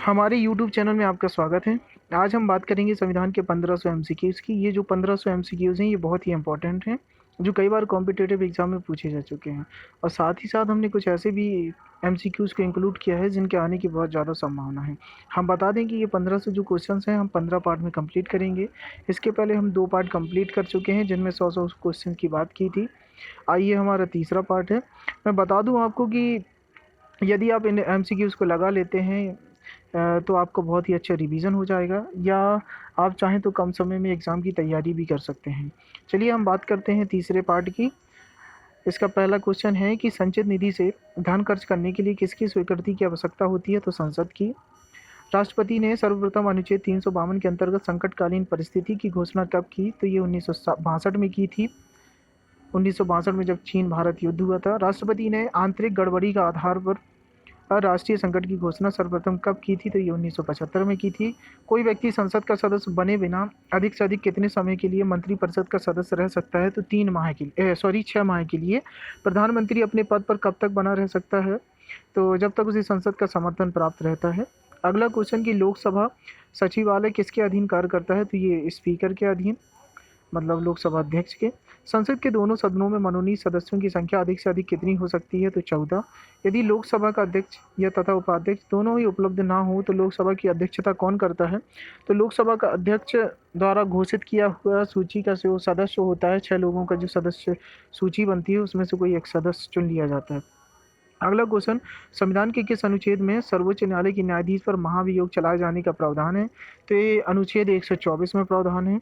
हमारे YouTube channel में आपका स्वागत है। आज हम बात करेंगे संविधान के 1500 एमसीक्यूज़ की। ये जो 1500 एमसीक्यूज़ हैं, ये बहुत ही इंपॉर्टेंट हैं, जो कई बार कॉम्पिटिटिव एग्ज़ाम में पूछे जा चुके हैं। और साथ ही साथ हमने कुछ ऐसे भी एमसीक्यूज़ को इंक्लूड किया है, जिनके आने की बहुत ज़्यादा संभावना है। हम बता दें कि ये 1500 जो क्वेश्चंस हैं, हम 15 पार्ट में कंप्लीट करेंगे। इसके पहले हम 2 पार्ट कंप्लीट कर चुके हैं, जिनमें 100-100 क्वेश्चन की बात की थी। आइए हमारा तीसरा पार्ट है। मैं बता दूँ आपको कि यदि आप इन एमसीक्यूज़ को लगा लेते हैं तो आपको बहुत ही अच्छा रिवीजन हो जाएगा, या आप चाहें तो कम समय में एग्ज़ाम की तैयारी भी कर सकते हैं। चलिए हम बात करते हैं तीसरे पार्ट की। इसका पहला क्वेश्चन है कि संचित निधि से धन खर्च करने के लिए किसकी स्वीकृति की आवश्यकता होती है? तो संसद की। राष्ट्रपति ने सर्वप्रथम अनुच्छेद 352 के अंतर्गत संकटकालीन परिस्थिति की घोषणा कब की? तो ये 1962 में की थी। 1962 में जब चीन भारत युद्ध हुआ था। राष्ट्रपति ने आंतरिक गड़बड़ी का आधार पर राष्ट्रीय संकट की घोषणा सर्वप्रथम कब की थी? तो ये 1975 में की थी। कोई व्यक्ति संसद का सदस्य बने बिना अधिक से अधिक कितने समय के लिए मंत्रिपरिषद का सदस्य रह सकता है? तो 6 माह के लिए। प्रधानमंत्री अपने पद पर कब तक बना रह सकता है? तो जब तक उसे संसद का समर्थन प्राप्त रहता है। अगला क्वेश्चन कि लोकसभा सचिवालय किसके अधीन कार्य करता है? तो ये स्पीकर के अधीन, मतलब लोकसभा अध्यक्ष के। संसद के दोनों सदनों में मनोनीत सदस्यों की संख्या अधिक से अधिक कितनी हो सकती है? तो 14। यदि लोकसभा का अध्यक्ष या तथा उपाध्यक्ष दोनों ही उपलब्ध ना हो तो लोकसभा की अध्यक्षता कौन करता है? तो लोकसभा का अध्यक्ष द्वारा घोषित किया हुआ सूची का जो सदस्य होता है, 6 लोगों का जो सदस्य सूची बनती है, उसमें से कोई एक सदस्य चुन लिया जाता है। अगला क्वेश्चन, संविधान के किस अनुच्छेद में सर्वोच्च न्यायालय के न्यायाधीश पर महाभियोग चलाए जाने का प्रावधान है? तो ये अनुच्छेद 124 में प्रावधान है।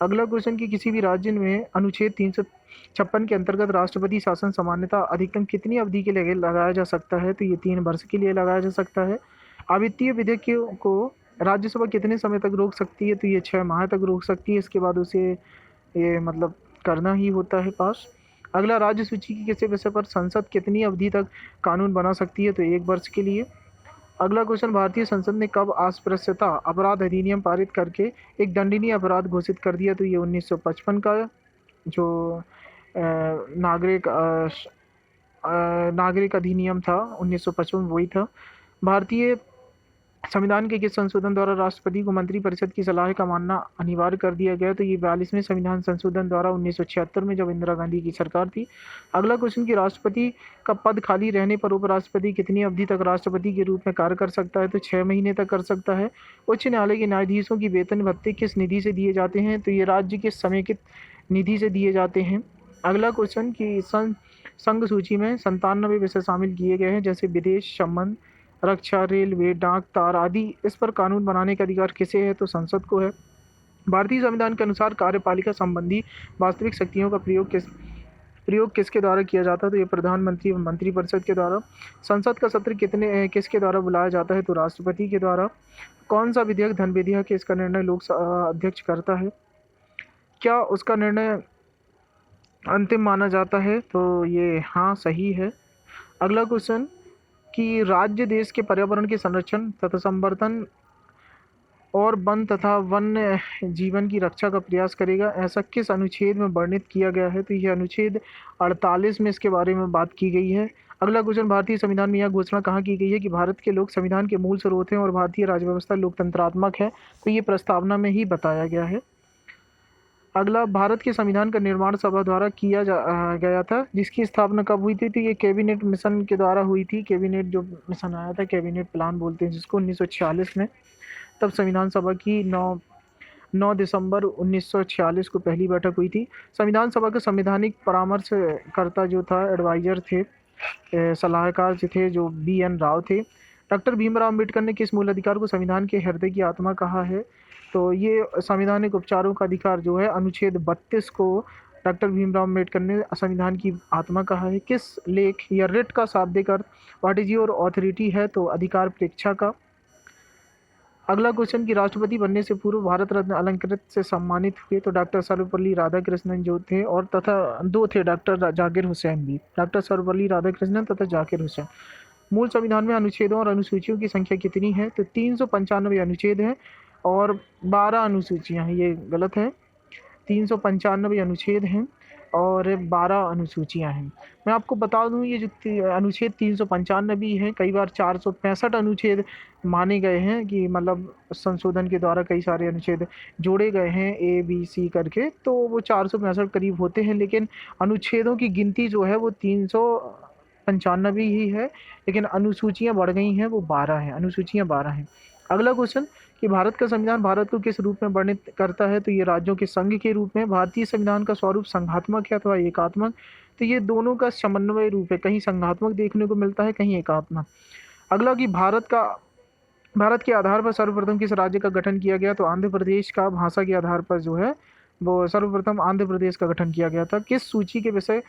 अगला क्वेश्चन कि किसी भी राज्य में अनुच्छेद 356 के अंतर्गत राष्ट्रपति शासन सामान्यतः अधिकतम कितनी अवधि के लिए लगाया जा सकता है? तो ये 3 वर्ष के लिए लगाया जा सकता है। अवित्तीय विधेयकों को राज्यसभा कितने समय तक रोक सकती है? तो ये 6 माह तक रोक सकती है। इसके बाद उसे ये मतलब करना ही होता है पास। अगला, राज्य सूची की किसी विषय पर संसद कितनी अवधि तक कानून बना सकती है? तो 1 वर्ष के लिए। अगला क्वेश्चन, भारतीय संसद ने कब अस्पृश्यता अपराध अधिनियम पारित करके एक दंडनीय अपराध घोषित कर दिया? तो ये 1955 का जो नागरिक अधिनियम था 1955 वही था। भारतीय संविधान के किस संशोधन द्वारा राष्ट्रपति को मंत्रिपरिषद की सलाह का मानना अनिवार्य कर दिया गया? तो ये 42वें संविधान संशोधन द्वारा 1976 में, जब इंदिरा गांधी की सरकार थी। अगला क्वेश्चन कि राष्ट्रपति का पद खाली रहने पर उपराष्ट्रपति कितनी अवधि तक राष्ट्रपति के रूप में कार्य कर सकता है? तो 6 महीने तक कर सकता है। उच्च न्यायालय के न्यायाधीशों की वेतन भत्ते किस निधि से दिए जाते हैं? तो ये राज्य के समेकित निधि से दिए जाते हैं। अगला क्वेश्चन कि संघ सूची में 97 विषय शामिल किए गए हैं, जैसे विदेश संबंध, रक्षा, रेलवे, डाक, तार आदि। इस पर कानून बनाने का अधिकार किसे है? तो संसद को है। भारतीय संविधान के अनुसार कार्यपालिका संबंधी वास्तविक शक्तियों का प्रयोग किसके द्वारा किया जाता है? तो ये प्रधानमंत्री व मंत्रिपरिषद के द्वारा। संसद का सत्र किसके द्वारा बुलाया जाता है? तो राष्ट्रपति के द्वारा। कौन सा विधेयक धन विधेयक है? इसका निर्णय लोकसभा अध्यक्ष करता है। क्या उसका निर्णय अंतिम माना जाता है? तो ये हाँ, सही है। अगला क्वेश्चन कि राज्य देश के पर्यावरण के संरक्षण तथा संवर्धन और वन तथा वन्य जीवन की रक्षा का प्रयास करेगा, ऐसा किस अनुच्छेद में वर्णित किया गया है? तो यह अनुच्छेद 48 में इसके बारे में बात की गई है। अगला क्वेश्चन, भारतीय संविधान में यह घोषणा कहाँ की गई है कि भारत के लोक संविधान के मूल स्रोत हैं और भारतीय राज्य व्यवस्था लोकतंत्रात्मक है? तो ये प्रस्तावना में ही बताया गया है। अगला, भारत के संविधान का निर्माण सभा द्वारा किया गया था, जिसकी स्थापना कब हुई थी? तो ये कैबिनेट मिशन के द्वारा हुई थी। कैबिनेट जो मिशन आया था, कैबिनेट प्लान बोलते हैं जिसको, 1946 में। तब संविधान सभा की 9 दिसंबर 1946 को पहली बैठक हुई थी। संविधान सभा का संवैधानिक परामर्शकर्ता जो था, एडवाइजर थे, सलाहकार जो थे, जो BN राव थे। डॉक्टर भीमराव अम्बेडकर ने किस मूल अधिकार को संविधान के हृदय की आत्मा कहा है? तो ये संवैधानिक उपचारों का अधिकार जो है, अनुच्छेद 32 को डॉक्टर भीमराव अम्बेडकर ने संविधान की आत्मा कहा है। किस लेख या रिट का शाब्दिक अर्थ व्हाट इज योर ऑथोरिटी है? तो अधिकार परीक्षा का। अगला क्वेश्चन कि राष्ट्रपति बनने से पूर्व भारत रत्न अलंकृत से सम्मानित हुए? तो डॉक्टर सर्वपल्ली राधाकृष्णन जो थे, और तथा 2 थे, डॉक्टर जाकिर हुसैन भी। डॉक्टर सर्वपल्ली राधाकृष्णन तथा जाकिर हुसैन। मूल संविधान में अनुच्छेदों और अनुसूचियों की संख्या कितनी है? तो 395 अनुच्छेद हैं और 12 अनुसूचियां हैं। ये गलत है, 395 अनुच्छेद हैं और 12 अनुसूचियाँ हैं। मैं आपको बता दूँ ये जो अनुच्छेद 395 है, कई बार 465 अनुच्छेद माने गए हैं कि मतलब संशोधन के द्वारा कई सारे अनुच्छेद जोड़े गए हैं ए, बी, सी करके, तो वो 465 करीब होते हैं, लेकिन अनुच्छेदों की गिनती जो है वो 395 ही है, लेकिन अनुसूचियाँ बढ़ गई हैं, वो 12 हैं, अनुसूचियाँ 12 हैं। अगला क्वेश्चन कि भारत का संविधान भारत को किस रूप में वर्णित करता है? तो ये राज्यों के संघ के रूप में। भारतीय संविधान का स्वरूप संघात्मक है अथवा एकात्मक? तो ये दोनों का समन्वय रूप है, कहीं संघात्मक देखने को मिलता है, कहीं एकात्मक। अगला कि भारत के आधार पर सर्वप्रथम किस राज्य का गठन किया गया? तो आंध्र प्रदेश का भाषा के आधार पर जो है वो सर्वप्रथम आंध्र प्रदेश का गठन किया गया था। किस सूची के विषय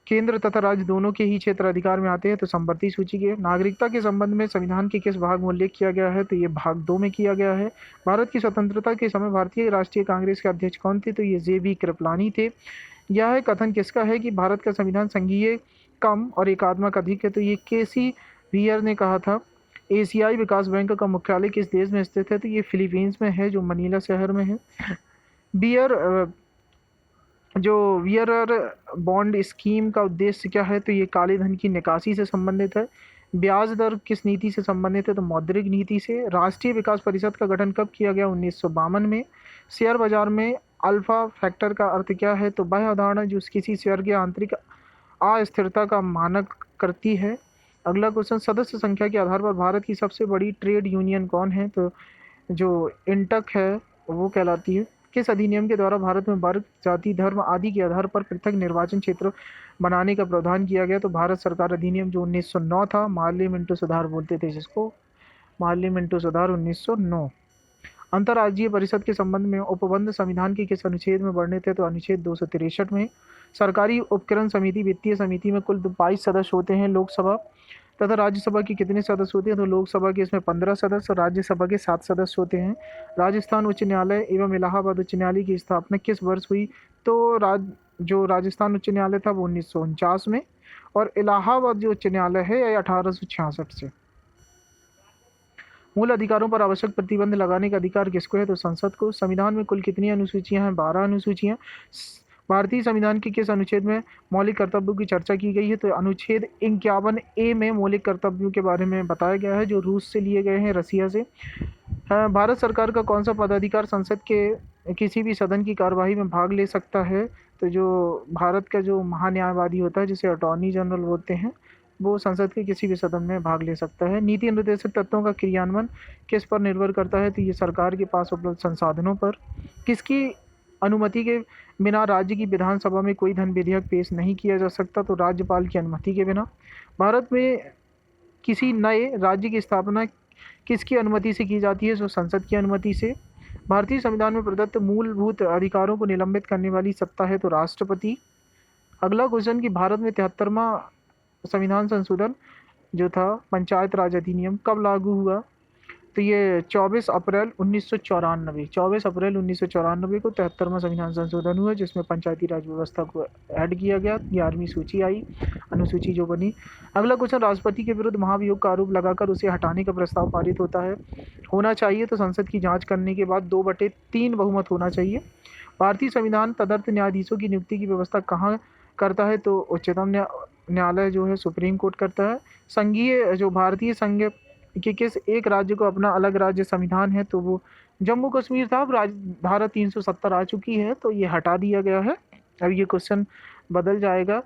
केंद्र तथा राज्य दोनों के ही क्षेत्र अधिकार में आते हैं? तो संवर्ती सूची के। नागरिकता के संबंध में संविधान के किस भाग में उल्लेख किया गया है? तो ये भाग 2 में किया गया है। भारत की स्वतंत्रता के समय भारतीय राष्ट्रीय कांग्रेस के अध्यक्ष कौन थे? तो ये जे.बी. कृपलानी थे। यह कथन किसका है कि भारत का संविधान संघीय कम और एकात्मक अधिक है? तो ये के.सी. वियर ने कहा था। एशियाई विकास बैंक का मुख्यालय किस देश में स्थित है? तो ये फिलीपींस में है, जो मनीला शहर में है। बियर जो वियरर बॉन्ड स्कीम का उद्देश्य क्या है? तो ये काले धन की निकासी से संबंधित है। ब्याज दर किस नीति से संबंधित है? तो मौद्रिक नीति से। राष्ट्रीय विकास परिषद का गठन कब किया गया? 1952 में। शेयर बाजार में अल्फा फैक्टर का अर्थ क्या है? तो वह अवधारणा जो किसी शेयर की आंतरिक अस्थिरता का मानक करती है। अगला क्वेश्चन सदस्य संख्या के आधार पर भारत की सबसे बड़ी ट्रेड यूनियन कौन है? तो जो इंटक है वो कहलाती है। किस अधिनियम के द्वारा भारत में वर्ग, जाति, धर्म आदि के आधार पर पृथक निर्वाचन क्षेत्र बनाने का प्रावधान किया गया? तो भारत सरकार अधिनियम जो 1909 था, मार्ली मिंटो सुधार बोलते थे जिसको, मार्ली मिंटो सुधार 1909। अंतर्राज्यीय परिषद के संबंध में उपबंध संविधान के किस अनुच्छेद में वर्णित है? तो अनुच्छेद 263 में। सरकारी उपकरण समिति वित्तीय समिति में कुल 22 सदस्य होते हैं। लोकसभा तथा राज्यसभा के कितने सदस्य होते हैं? तो लोकसभा के इसमें 15 सदस्य और राज्यसभा के 7 सदस्य होते हैं। राजस्थान उच्च न्यायालय एवं इलाहाबाद उच्च न्यायालय की स्थापना किस वर्ष हुई? तो जो राजस्थान उच्च न्यायालय था वो 1949 में, और इलाहाबाद जो उच्च न्यायालय है ये 1866 से। मूल अधिकारों पर आवश्यक प्रतिबंध लगाने का अधिकार किसको है? तो संसद को। संविधान में कुल कितनी अनुसूचियां हैं? 12 अनुसूचियां। भारतीय संविधान के किस अनुच्छेद में मौलिक कर्तव्यों की चर्चा की गई है? तो अनुच्छेद 51A में मौलिक कर्तव्यों के बारे में बताया गया है, जो रूस से लिए गए हैं, रसिया से। भारत सरकार का कौन सा पदाधिकार संसद के किसी भी सदन की कार्यवाही में भाग ले सकता है? तो जो भारत का जो महान्यायवादी होता है, जिसे अटॉर्नी जनरल बोलते हैं, वो संसद के किसी भी सदन में भाग ले सकता है। नीति निर्देशक तत्वों का क्रियान्वयन किस पर निर्भर करता है? तो ये सरकार के पास उपलब्ध संसाधनों पर। किसकी अनुमति के बिना राज्य की विधानसभा में कोई धन विधेयक पेश नहीं किया जा सकता? तो राज्यपाल की अनुमति के बिना। भारत में किसी नए राज्य की स्थापना किसकी अनुमति से की जाती है? तो संसद की अनुमति से। भारतीय संविधान में प्रदत्त मूलभूत अधिकारों को निलंबित करने वाली सत्ता है तो राष्ट्रपति। अगला क्वेश्चन कि भारत में 73वां संविधान संशोधन जो था, पंचायत राज अधिनियम, कब लागू हुआ? तो ये 24 अप्रैल 1994, 24 अप्रैल 1994 को 73वां संविधान संशोधन हुआ, जिसमें पंचायती राज व्यवस्था को ऐड किया गया। 11वीं सूची आई, अनुसूची जो बनी। अगला क्वेश्चन राष्ट्रपति के विरुद्ध महाभियोग का आरोप लगाकर उसे हटाने का प्रस्ताव पारित होना चाहिए तो संसद की जांच करने के बाद 2/3 बहुमत होना चाहिए। भारतीय संविधान तदर्थ न्यायाधीशों की नियुक्ति की व्यवस्था कहाँ करता है? तो उच्चतम न्यायालय जो है, सुप्रीम कोर्ट करता है। संघीय जो भारतीय संघ कि किस एक राज्य को अपना अलग राज्य संविधान है? तो वो जम्मू कश्मीर था। अब धारा 370 आ चुकी है तो ये हटा दिया गया है। अब ये क्वेश्चन बदल जाएगा।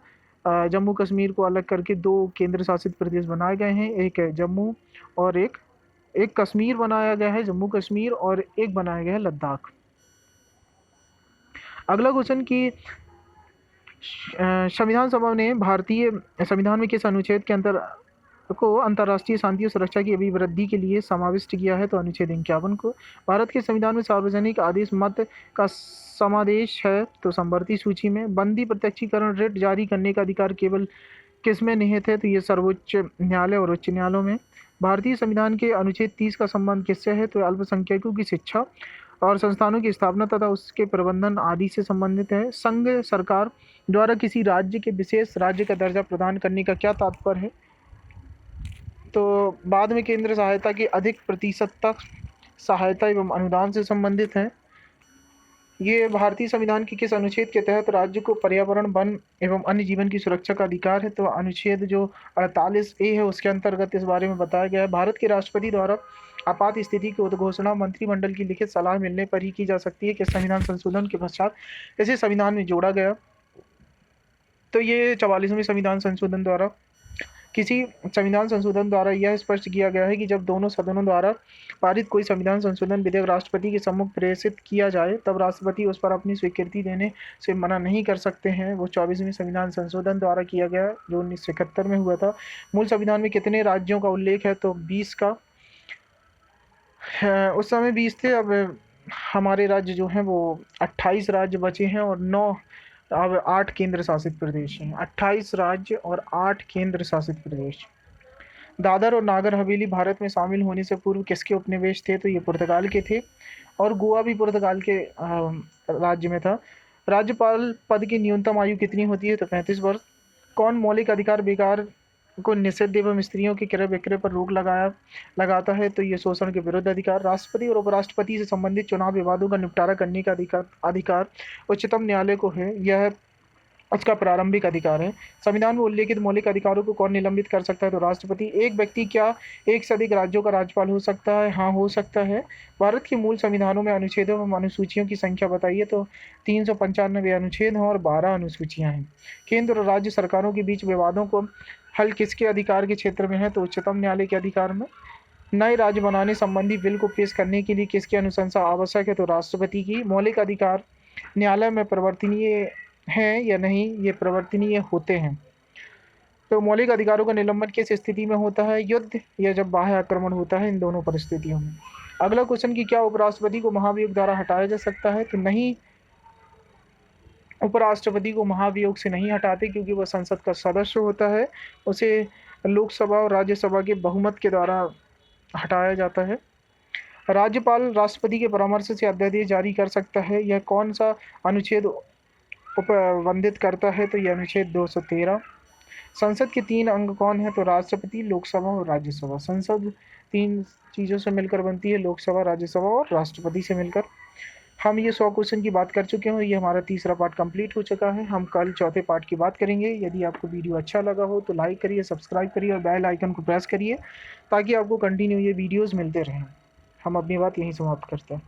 जम्मू कश्मीर को अलग करके 2 केंद्र शासित प्रदेश बनाए गए हैं, एक है जम्मू और एक कश्मीर बनाया गया है, जम्मू कश्मीर, और एक बनाया गया है लद्दाख। अगला क्वेश्चन कि संविधान सभा ने भारतीय संविधान में किस अनुच्छेद के को अंतर्राष्ट्रीय शांति और सुरक्षा की अभिवृद्धि के लिए समाविष्ट किया है? तो अनुच्छेद 51 को। भारत के संविधान में सार्वजनिक आदेश मत का समावेश है तो संवर्ती सूची में। बंदी प्रत्यक्षीकरण रिट जारी करने का अधिकार केवल किस में निहित है? तो ये सर्वोच्च न्यायालय और उच्च न्यायालयों में। भारतीय संविधान के अनुच्छेद 30 का संबंध किससे है? तो अल्पसंख्यकों की शिक्षा और संस्थानों की स्थापना तथा उसके प्रबंधन आदि से संबंधित है। संघ सरकार द्वारा किसी राज्य के विशेष राज्य का दर्जा प्रदान करने का क्या तात्पर्य है? तो बाद में केंद्र सहायता की अधिक प्रतिशत तक सहायता एवं अनुदान से संबंधित है। ये भारतीय संविधान के किस अनुच्छेद के तहत राज्य को पर्यावरण, वन एवं अन्य जीवन की सुरक्षा का अधिकार है? तो अनुच्छेद जो 48A है उसके अंतर्गत इस बारे में बताया गया है। भारत के राष्ट्रपति द्वारा आपात स्थिति की उद्घोषणा मंत्रिमंडल की लिखित सलाह मिलने पर ही की जा सकती है कि संविधान संशोधन के पश्चात इसे संविधान में जोड़ा गया। तो ये 44वें संविधान संशोधन द्वारा किसी संविधान संशोधन द्वारा यह स्पष्ट किया गया है कि जब दोनों सदनों द्वारा पारित कोई संविधान संशोधन विधेयक राष्ट्रपति के सम्मुख प्रेषित किया जाए तब राष्ट्रपति उस पर अपनी स्वीकृति देने से मना नहीं कर सकते हैं। वो 24वें संविधान संशोधन द्वारा किया गया जो 1971 में हुआ था। मूल संविधान में कितने राज्यों का उल्लेख है? तो 20 का। उस समय 20 थे, अब हमारे राज्य जो हैं वो 28 राज्य बचे हैं और 9 अब 8 केंद्र शासित प्रदेश हैं। 28 राज्य और 8 केंद्र शासित प्रदेश। दादर और नागर हवेली भारत में शामिल होने से पूर्व किसके उपनिवेश थे? तो ये पुर्तगाल के थे और गोवा भी पुर्तगाल के राज्य में था। राज्यपाल पद की न्यूनतम आयु कितनी होती है? तो 35 वर्ष। कौन मौलिक अधिकार बेकार को निषिद्ध एवं स्त्रियों के क्रय विक्रय पर रोक लगाता है? तो ये शोषण के विरुद्ध अधिकार। राष्ट्रपति और उपराष्ट्रपति से संबंधित चुनाव विवादों का निपटारा करने का अधिकार उच्चतम न्यायालय को है। यह उसका प्रारंभिक अधिकार है। संविधान में उल्लेखित मौलिक अधिकारों को कौन निलंबित कर सकता है? तो राष्ट्रपति। एक व्यक्ति क्या एक से अधिक राज्यों का राज्यपाल हो सकता है? हाँ, हो सकता है। भारत के मूल संविधानों में अनुच्छेदों एवं अनुसूचियों की संख्या बताइए। तो 395 अनुच्छेद हैं और 12 अनुसूचियां हैं। केंद्र और राज्य सरकारों के बीच विवादों को हल किसके अधिकार के क्षेत्र में है? तो उच्चतम न्यायालय के अधिकार में। नए राज्य बनाने संबंधी बिल को पेश करने के लिए किसकी अनुशंसा आवश्यक है? तो राष्ट्रपति की। मौलिक अधिकार न्यायालय में परिवर्तनीय हैं या नहीं? ये परिवर्तनीय होते हैं। तो मौलिक अधिकारों का निलंबन किस स्थिति में होता है? युद्ध या जब बाह्य आक्रमण होता है, इन दोनों परिस्थितियों में। अगला क्वेश्चन कि क्या उपराष्ट्रपति को महाभियोग द्वारा हटाया जा सकता है? तो नहीं, उपराष्ट्रपति को महाभियोग से नहीं हटाते क्योंकि वह संसद का सदस्य होता है। उसे लोकसभा और राज्यसभा के बहुमत के द्वारा हटाया जाता है। राज्यपाल राष्ट्रपति के परामर्श से अध्यादेश जारी कर सकता है। यह कौन सा अनुच्छेद उपबंधित करता है? तो यह अनुच्छेद 213। संसद के 3 अंग कौन है? तो राष्ट्रपति, लोकसभा और राज्यसभा। संसद 3 चीज़ों से मिलकर बनती है, लोकसभा, राज्यसभा और राष्ट्रपति से मिलकर। हम ये 100 क्वेश्चन की बात कर चुके हैं। ये हमारा तीसरा पार्ट कंप्लीट हो चुका है। हम कल चौथे पार्ट की बात करेंगे। यदि आपको वीडियो अच्छा लगा हो तो लाइक करिए, सब्सक्राइब करिए और बेल आइकन को प्रेस करिए ताकि आपको कंटिन्यू ये वीडियोज़ मिलते रहें। हम अपनी बात यहीं समाप्त करते हैं।